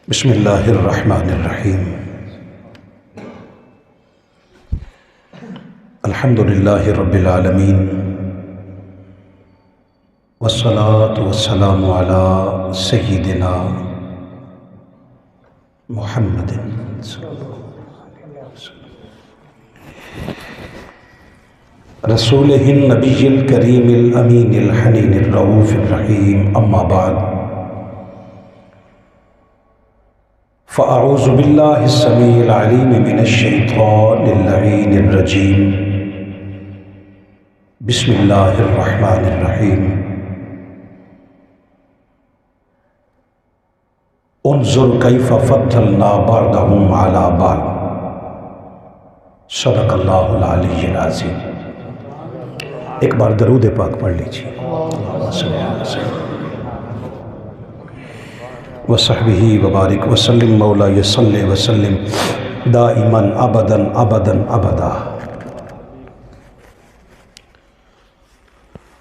बिस्मिल्लाहिर्रहमानिर्रहीम। अल्हम्दुलिल्लाहि रब्बिल आलमीन वस्सलातु वस्सलामु अला सय्यिदिना मुहम्मदिन रसूलिहिन नबिय्यिल करीमिल अमीनिल हनीनिर रऊफ़िर रहीम। अम्मा बाद फ़अऊज़ु बिल्लाहि स्समीइल अलीम मिनश शैतानिर लईनिर रजीम। बिस्मिल्लाहिर रहमानिर रहीम। उन्ज़ुर कैफ़ फ़द्दलना बअदहुम अला बअद। सदक़ल्लाहुल अलीयुल अज़ीम। एक बार दरूद पाक पढ़ लीजिए। वसहबिही वबारिक वसल्लिम मौला यसल्लि वसल्लिम दाइमन अबदन अबदन अबदा।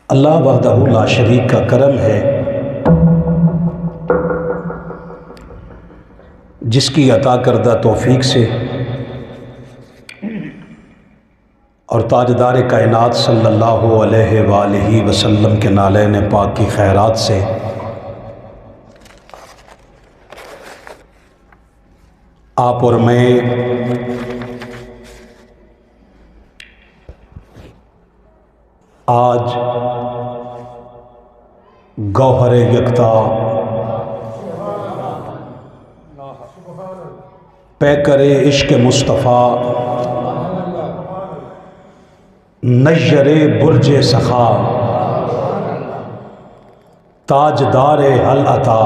अल्लाह वहदहु ला शरीक का करम है, जिसकी अता करदा तौफीक से और ताजदार कायनात सल्लल्लाहु अलैहि वसल्लम के नालैन पाक की खैरात से आप और मैं आज गौहर यकता पैकर इश्क मुस्तफ़ा नय्यरे बुर्ज सखा ताजदार हल अता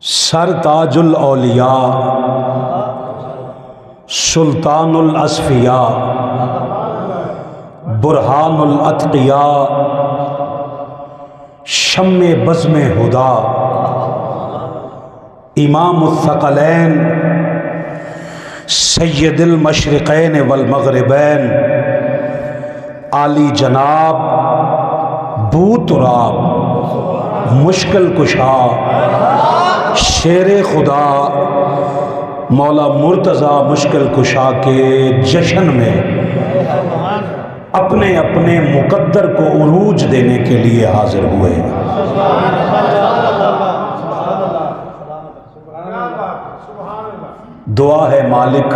सर ताजुल औलिया सुल्तानुल अस्फिया बुरहानुल अत्किया शम्मे बज़्मे हुदा इमामुल थक़लैन सय्यदुल मशरिक़ैन वल मग़रिबैन आली जनाब बूतुराब मुश्किल कुशा शेर खुदा मौला मुर्तज़ा मुश्किल कुशा के जश्न में अपने अपने मुक़द्दर को उरूज देने के लिए हाजिर हुए। दुआ है मालिक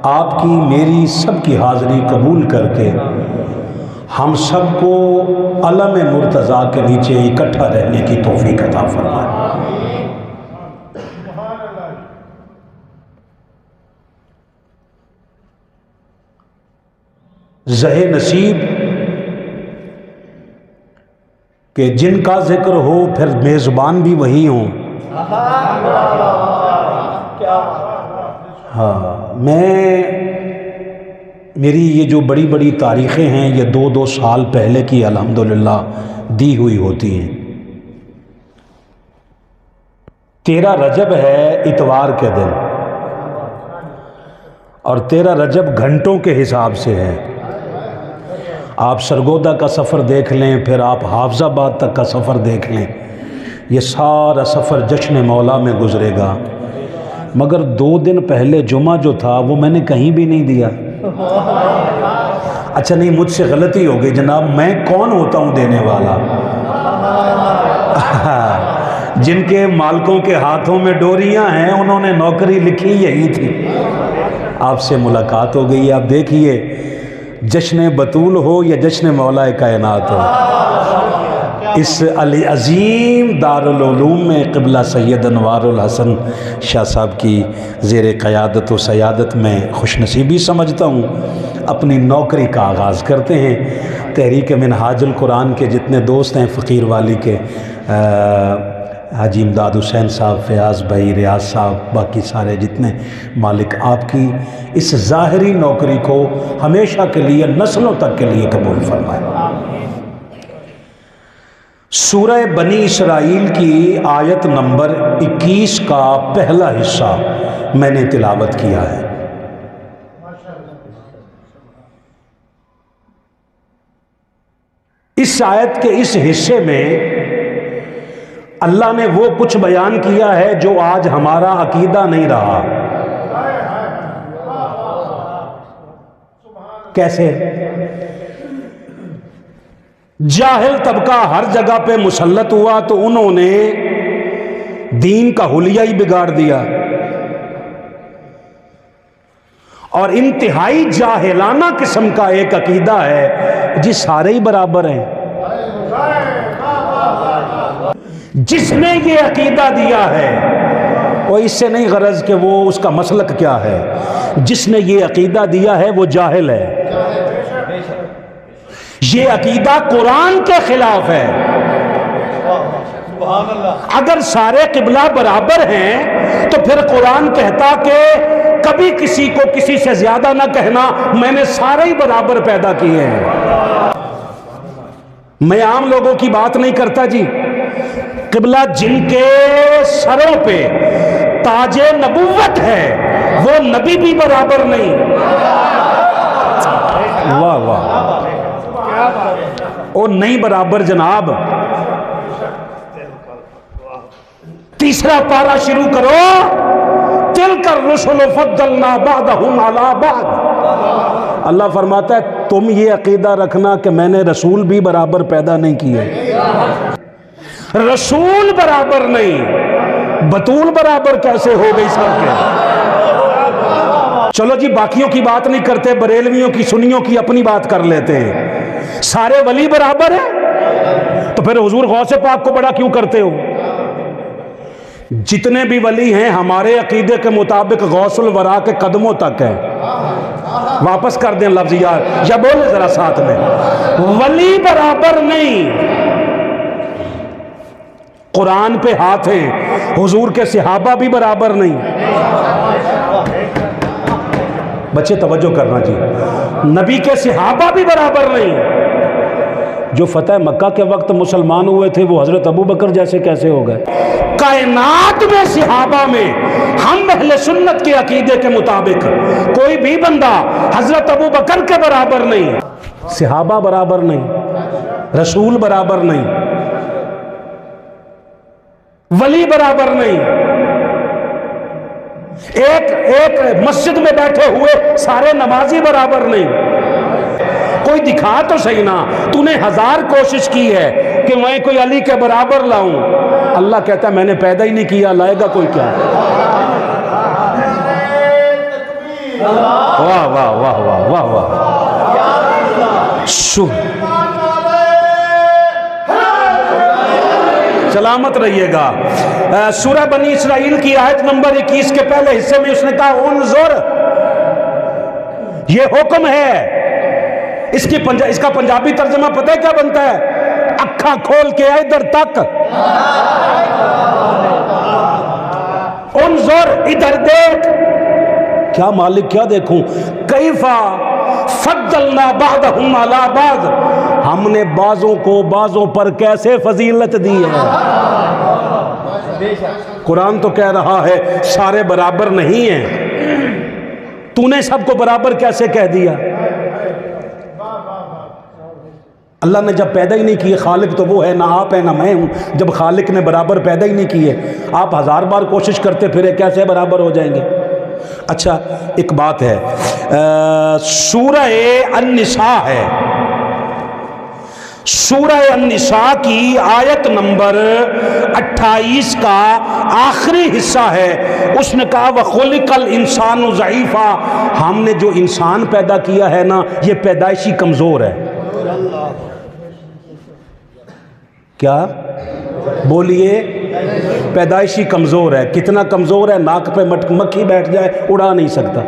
आपकी मेरी सबकी हाज़िरी कबूल करके हम सबको अलम मुर्तज़ा के नीचे इकट्ठा रहने की तौफीक अता फरमाए। ज़हे नसीब कि जिनका जिक्र हो फिर मेज़बान भी वही हों। हाँ, मेरी ये जो बड़ी बड़ी तारीख़ें हैं ये दो साल पहले की अल्हम्दुलिल्लाह दी हुई होती हैं। 13 रजब है इतवार के दिन और 13 रजब घंटों के हिसाब से है। आप सरगोदा का सफ़र देख लें, फिर आप हाफजाबाद तक का सफ़र देख लें, ये सारा सफ़र जश्न मौला में गुजरेगा। मगर 2 दिन पहले जुमा जो था वो मैंने कहीं भी नहीं दिया। अच्छा नहीं, मुझसे गलती हो गई जनाब, मैं कौन होता हूँ देने वाला? जिनके मालकों के हाथों में डोरियां हैं उन्होंने नौकरी लिखी यही थी। आपसे मुलाकात हो गई। आप देखिए, जश्न बतूल हो या जश्न मौलाए कायनात हो, इस अली अज़ीम दारुल उलूम में क़िबला सैयद अनवारुल हसन शाह साहब की ज़ेर क़यादत व सयादत में खुशनसीबी समझता हूँ। अपनी नौकरी का आगाज़ करते हैं। तहरीक मिनहाजुल कुरान के जितने दोस्त हैं, फ़कीर वाली के हाजी इमदाद हुसैन साहब, फ़याज़ भाई, रियाज साहब, बाकी सारे जितने, मालिक आपकी इस ज़ाहिरी नौकरी को हमेशा के लिए, नस्लों तक के लिए कबूल फरमाए। सूरह बनी इसराइल की आयत नंबर 21 का पहला हिस्सा मैंने तिलावत किया है। इस आयत के इस हिस्से में अल्लाह ने वो कुछ बयान किया है जो आज हमारा अकीदा नहीं रहा। कैसे? जाहिल तबका हर जगह पे मुसल्लत हुआ तो उन्होंने दीन का हुलिया ही बिगाड़ दिया, और इंतहाई जाहिलाना किस्म का एक अकीदा है जी सारे ही बराबर हैं। जिसने ये अकीदा दिया है वो इससे नहीं गरज कि वो उसका मसलक क्या है, जिसने ये अकीदा दिया है वो जाहिल है। ये अकीदा कुरान के खिलाफ है। अगर सारे किबला बराबर हैं तो फिर कुरान कहता कि कभी किसी को किसी से ज्यादा ना कहना, मैंने सारे ही बराबर पैदा किए हैं। मैं आम लोगों की बात नहीं करता जी। किबला जिनके सरों पे ताजे नबुव्वत है वो नबी भी बराबर नहीं। वाह वाह, वो नहीं बराबर जनाब। तीसरा पारा शुरू करो, तिलकर रुसुल फद्दलना बादहुम अला बाद। अल्लाह फरमाता है तुम ये अकीदा रखना कि मैंने रसूल भी बराबर पैदा नहीं किए। रसूल बराबर नहीं, बतूल बराबर कैसे हो गई सबके? चलो जी, बाकियों की बात नहीं करते, बरेलवियों की सुन्नियों की अपनी बात कर लेते हैं। सारे वली बराबर हैं तो फिर हुजूर गौसे पाक को बड़ा क्यों करते हो? जितने भी वली हैं हमारे अकीदे के मुताबिक गौसुल वरा के कदमों तक है। वापस कर दें लफ्ज यार, या बोले जरा साथ में, वली बराबर नहीं। कुरान पे हाथ है, हुजूर के सहाबा भी बराबर नहीं। बच्चे तवज्जो करना जी, नबी के सहाबा भी बराबर नहीं। जो फतेह मक्का के वक्त मुसलमान हुए थे वो हजरत अबू बकर जैसे कैसे हो गए? कायनात में सहाबा में हम अहले सुन्नत के अकीदे के मुताबिक कोई भी बंदा हजरत अबू बकर के बराबर नहीं, सहाबा बराबर नहीं, रसूल बराबर नहीं, वली बराबर नहीं। एक मस्जिद में बैठे हुए सारे नमाजी बराबर नहीं। कोई दिखा तो सही ना, तूने 1000 कोशिश की है कि मैं कोई अली के बराबर लाऊं, अल्लाह कहता है मैंने पैदा ही नहीं किया, लाएगा कोई क्या? वाह वाह वाह वाह वाह वाह। सलामत रहिएगा। सूरह बनी इसराइल की आयत नंबर 21 के पहले हिस्से में उसने कहा उन्जुर, ये हुक्म है। इसका पंजाबी तर्जमा पता है क्या बनता है? अखा खोल के इधर तक, उन्जुर इधर देख। क्या मालिक क्या देखूं? कैफा फद्दलना बादहुम अला बाद, हमने बाजों को बाजों पर कैसे फजीलत दी है। कुरान तो कह रहा है सारे बराबर नहीं हैं, तूने सबको बराबर कैसे कह दिया? अल्लाह ने जब पैदा ही नहीं किए, खालिक तो वो है, ना आप है ना मैं हूं। जब खालिक ने बराबर पैदा ही नहीं किए, आप 1000 बार कोशिश करते फिरे, कैसे बराबर हो जाएंगे? अच्छा, एक बात है, सूरह अन-निसा है, सूरह अन-निसा की आयत नंबर 28 का आखिरी हिस्सा है। उसने कहा वखुलिकल इंसानु ज़ईफ़ा, हमने जो इंसान पैदा किया है ना, ये पैदाइशी कमज़ोर है। क्या बोलिए? पैदाइशी कमज़ोर है। कितना कमज़ोर है? नाक पे मक्खी बैठ जाए उड़ा नहीं सकता,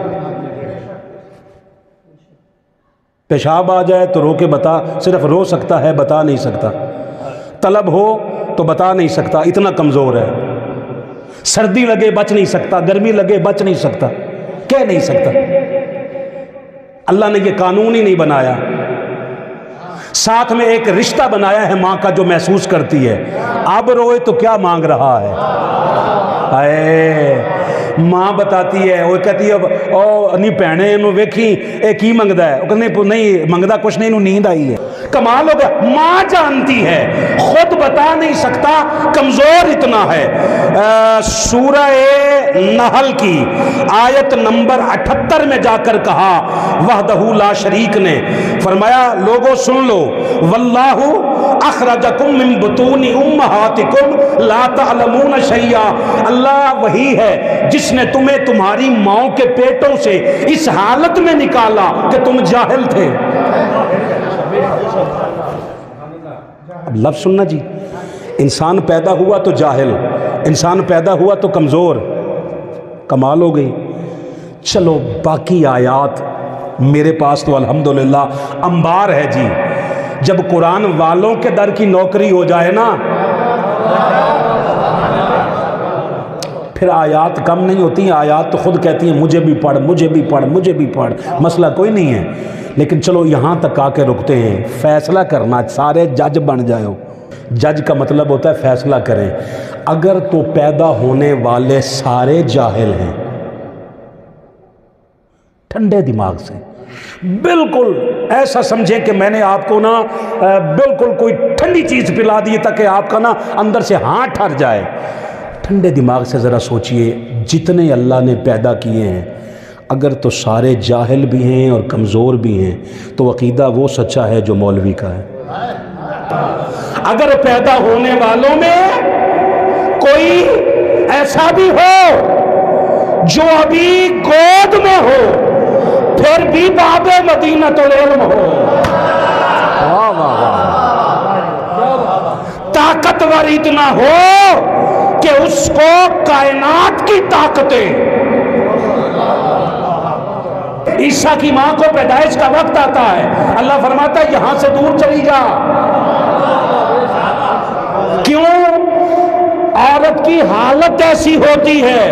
पेशाब आ जाए तो रो के बता, सिर्फ रो सकता है, बता नहीं सकता। तलब हो तो बता नहीं सकता, इतना कमज़ोर है। सर्दी लगे बच नहीं सकता, गर्मी लगे बच नहीं सकता, कह नहीं सकता। अल्लाह ने ये कानून ही नहीं बनाया। साथ में एक रिश्ता बनाया है माँ का जो महसूस करती है। अब रोए तो क्या मांग रहा है? आए माँ बताती है, वो कहती है ओ नहीं भैने इनू वेखी ए की मंगदा है, वो कहते नहीं मंगदा कुछ नहीं, इनू नींद आई है। कमाल हो गया। माँ जानती है, खुद बता नहीं सकता, कमजोर इतना है। सूरह नहल की आयत नंबर 78 में जाकर कहा वहदहू ला शरीक ने, फरमाया लोगों सुन लो, वल्लाहु अखरजकुम मिन बुतूनि उम्महातिकुम ला तअलमून शैया, अल्लाह वही है जिसने तुम्हें तुम्हारी माओ के पेटों से इस हालत में निकाला कि तुम जाहिल थे। अब लफ्ज सुनना जी, इंसान पैदा हुआ तो जाहिल, इंसान पैदा हुआ तो कमजोर, कमाल हो गई। चलो बाकी आयात मेरे पास तो अल्हम्दुलिल्लाह अंबार है जी। जब कुरान वालों के दर की नौकरी हो जाए ना, फिर आयात कम नहीं होती, आयात तो खुद कहती हैं मुझे भी पढ़, मुझे भी पढ़, मुझे भी पढ़, मसला कोई नहीं है। लेकिन चलो यहाँ तक आके रुकते हैं। फैसला करना, सारे जज बन जाओ। जज का मतलब होता है फैसला करें। अगर तो पैदा होने वाले सारे जाहिल हैं, ठंडे दिमाग से बिल्कुल ऐसा समझें कि मैंने आपको ना बिल्कुल कोई ठंडी चीज़ पिला दी ताकि आपका ना अंदर से हाथ ठर जाए। ठंडे दिमाग से ज़रा सोचिए, जितने अल्लाह ने पैदा किए हैं, अगर तो सारे जाहिल भी हैं और कमज़ोर भी हैं, तो अकीदा वो सच्चा है जो मौलवी का है। अगर पैदा होने वालों में कोई ऐसा भी हो जो अभी गोद में हो, फिर भी बाबे मदीनतुल इल्म हो, वाह वाह वाह, ताकतवर इतना हो कि उसको कायनात की ताकतें। ईसा की मां को पैदाइश का वक्त आता है, अल्लाह फरमाता है यहां से दूर चली जा। क्यों? औरत की हालत ऐसी होती है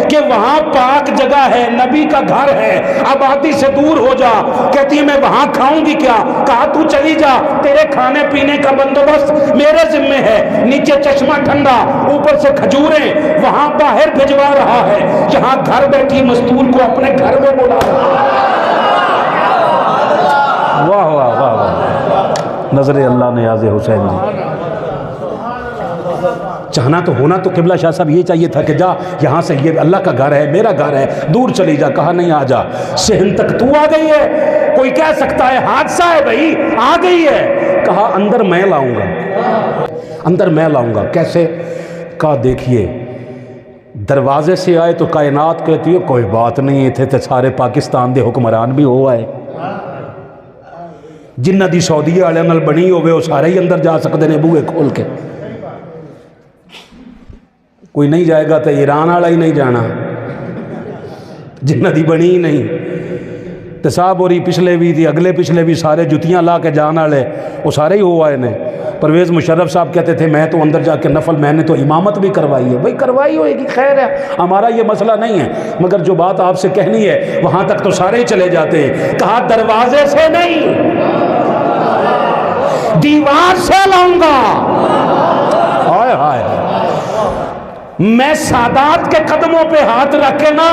कि वहां पाक जगह है, नबी का घर है, आबादी से दूर हो जा। कहती है मैं वहां खाऊंगी क्या? कहा तू चली जा, तेरे खाने पीने का बंदोबस्त मेरे जिम्मे है। नीचे चश्मा ठंडा, ऊपर से खजूरें, वहां बाहर भिजवा रहा है, यहाँ घर बैठी मस्तूर को अपने घर में बुला रहा है। वाह वाह वाह वाह, नजर अल्लाह ने याज़े हुसैन जी। चाहना तो होना तो किबला शाह साहब ये चाहिए था कि जा यहाँ से, ये अल्लाह का घर है, मेरा घर है, दूर चली जा। कहा नहीं, आ जा, सेहन तक तू आ गई है। कोई कह सकता है हादसा है भाई, आ गई है। कहा अंदर मैं लाऊंगा, अंदर मैं लाऊंगा। कैसे? कहा देखिए, दरवाजे से आए तो कायनात कहती है कोई बात नहीं, थे तो सारे पाकिस्तान के हुक्मरान भी हो आए, जिन्ना दी सऊदी वाले नाल बनी होवे वो सारे ही अंदर जा सकते हैं बूहे खोल के। कोई नहीं जाएगा तो ईरान वाला ही नहीं जाना, जिन्ना दी बनी ही नहीं। तो साहब और पिछले भी थी, अगले पिछले भी सारे जुतियां ला के जान वाले वो सारे ही हो आए ने। परवेज़ मुशर्रफ साहब कहते थे मैं तो अंदर जाके नफल, मैंने तो इमामत भी करवाई है। भाई करवाई होगी, खैर है, हमारा ये मसला नहीं है, मगर जो बात आपसे कहनी है वहां तक तो सारे ही चले जाते हैं। कहा दरवाजे से नहीं, दीवार से लाऊंगा। हाय हाय, मैं सादात के कदमों पे हाथ रख के ना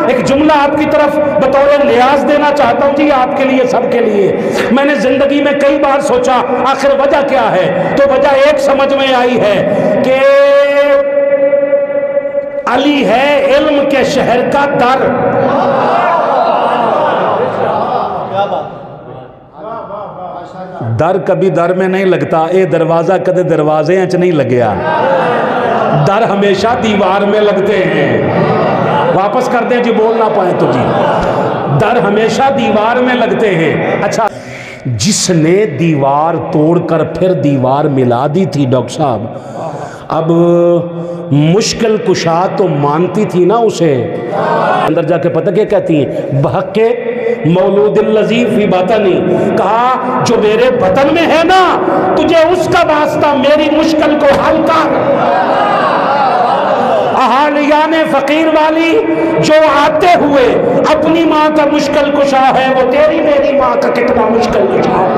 एक जुमला आपकी तरफ बतौर लिहाज देना चाहता हूं जी, आपके लिए, सबके लिए। मैंने जिंदगी में कई बार सोचा आखिर वजह क्या है, तो वजह एक समझ में आई है कि अली है इल्म के शहर का दर। दर कभी दर में नहीं लगता, ये दरवाजा कदे दरवाजे च नहीं लगया, दर हमेशा दीवार में लगते हैं। वापस कर दें जी, बोल ना पाए तो जी, दर हमेशा दीवार में लगते हैं। अच्छा, जिसने दीवार तोड़कर फिर दीवार मिला दी थी डॉक्टर साहब, अब मुश्किल कुशा तो मानती थी ना उसे। अंदर जाके पता क्या कहती है, बहके मौलूदिल लजीफ ही बतनी, कहा जो मेरे बतन में है ना, तुझे उसका वास्ता मेरी मुश्किल को हल कर। अहालियान फकीर वाली जो आते हुए अपनी माँ का मुश्किल कुशा है, वो तेरी मेरी माँ का कितना मुश्किल कुशा है।